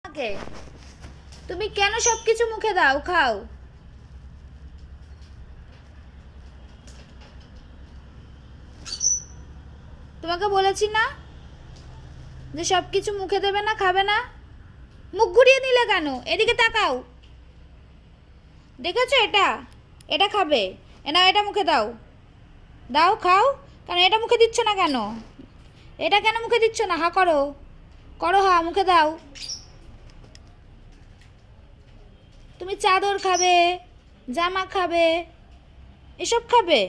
আমাকে তুমি কেন সবকিছু মুখে দাও? খাও। তোমাকে বলেছি না যে সবকিছু মুখে দেবে না, খাবে না? মুখ ঘুরিয়ে নিলে কেন? এদিকে তাকাও। দেখেছো? এটা এটা খাবে। না, এটা মুখে দাও। দাও, খাও। কেন এটা মুখে দিচ্ছ না কেন? এটা কেন মুখে দিচ্ছ না? হা করো, করো হা, মুখে দাও। তুমি চাদর খাবে, জামা খাবে, এসব খাবে?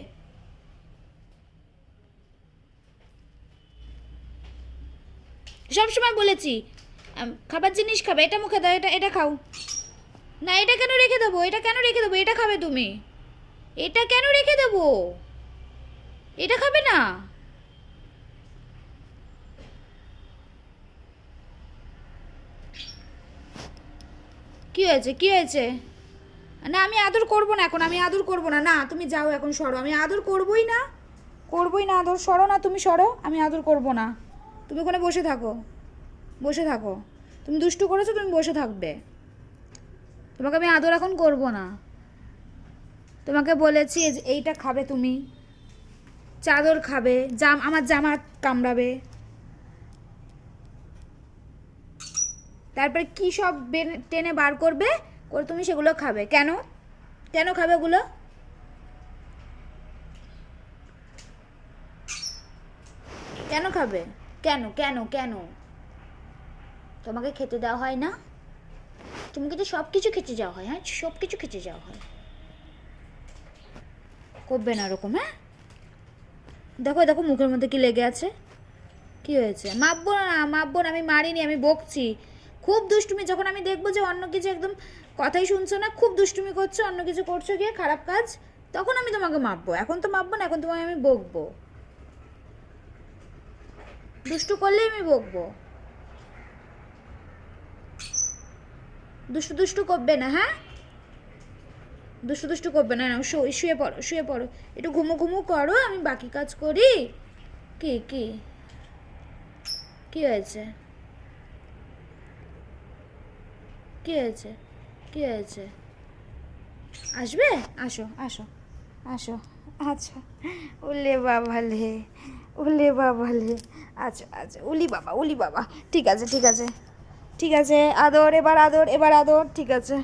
সব সময় বলেছি খাবার জিনিস খাবে। এটা মুখে দাও, এটা এটা খাও। না, এটা কেন রেখে দেবো? এটা কেন রেখে দেবো? এটা খাবে তুমি। এটা কেন রেখে দেবো? এটা খাবে না? কি হয়েছে? কি হয়েছে? না, আমি আদর করবো না এখন। আমি আদর করবো না। না, তুমি যাও এখন, সরো। আমি আদর করবোই না, করবোই না আদর। সরো না, তুমি সরো। আমি আদর করবো না। তুমি ওখানে বসে থাকো, বসে থাকো। তুমি দুষ্টু করেছো, তুমি বসে থাকবে। তোমাকে আমি আদর এখন করবো না। তোমাকে বলেছি এইটা খাবে তুমি, চাদর খাবে, আমার জামা কামড়াবে, তারপরে কি সব টেনে বার করবে করে তুমি সেগুলো খাবে। কেন? কেন খাবে ওগুলো? কেন খাবে? কেন কেন কেন? তোমাকে খেতে দেওয়া হয় না? তোমাকে তো সব কিছু খেতে যাওয়া হয়। হ্যাঁ, সব কিছু খেতে যাওয়া হয়। করবে না ওরকম। হ্যাঁ, দেখো দেখো, মুখের মধ্যে কি লেগে আছে। কি হয়েছে? মাপবো না, মাপবো না। আমি মারিনি, আমি বকছি। খুব দুষ্টুমি। যখন আমি দেখবো যে অন্য কিছু একদম কথাই শুনছো না, খুব দুষ্টুমি করছো, অন্য কিছু করছো গিয়ে খারাপ কাজ, তখন আমি তোমাকে মাপবো। এখন তো মাপবো না, এখন তোমাকে আমি বকবো। দুষ্টু করলেই আমি বকবো। দুষ্টু দুষ্টু করবে না। হ্যাঁ, দুষ্টু দুষ্টু করবে না। না, শুয়ে পড়ো, শুয়ে পড়ো। একটু ঘুমো ঘুমো করো, আমি বাকি কাজ করি। কি কি কি হয়েছে? কি হয়েছে? কি হয়েছে? আসবে? আসো আসো আসো। আচ্ছা। ওলে বাবালে, ওলে বাবালে। আচ্ছা আচ্ছা, উলি বাবা, উলি বাবা। ঠিক আছে ঠিক আছে ঠিক আছে। আদর, এবার আদর, এবার আদর। ঠিক আছে।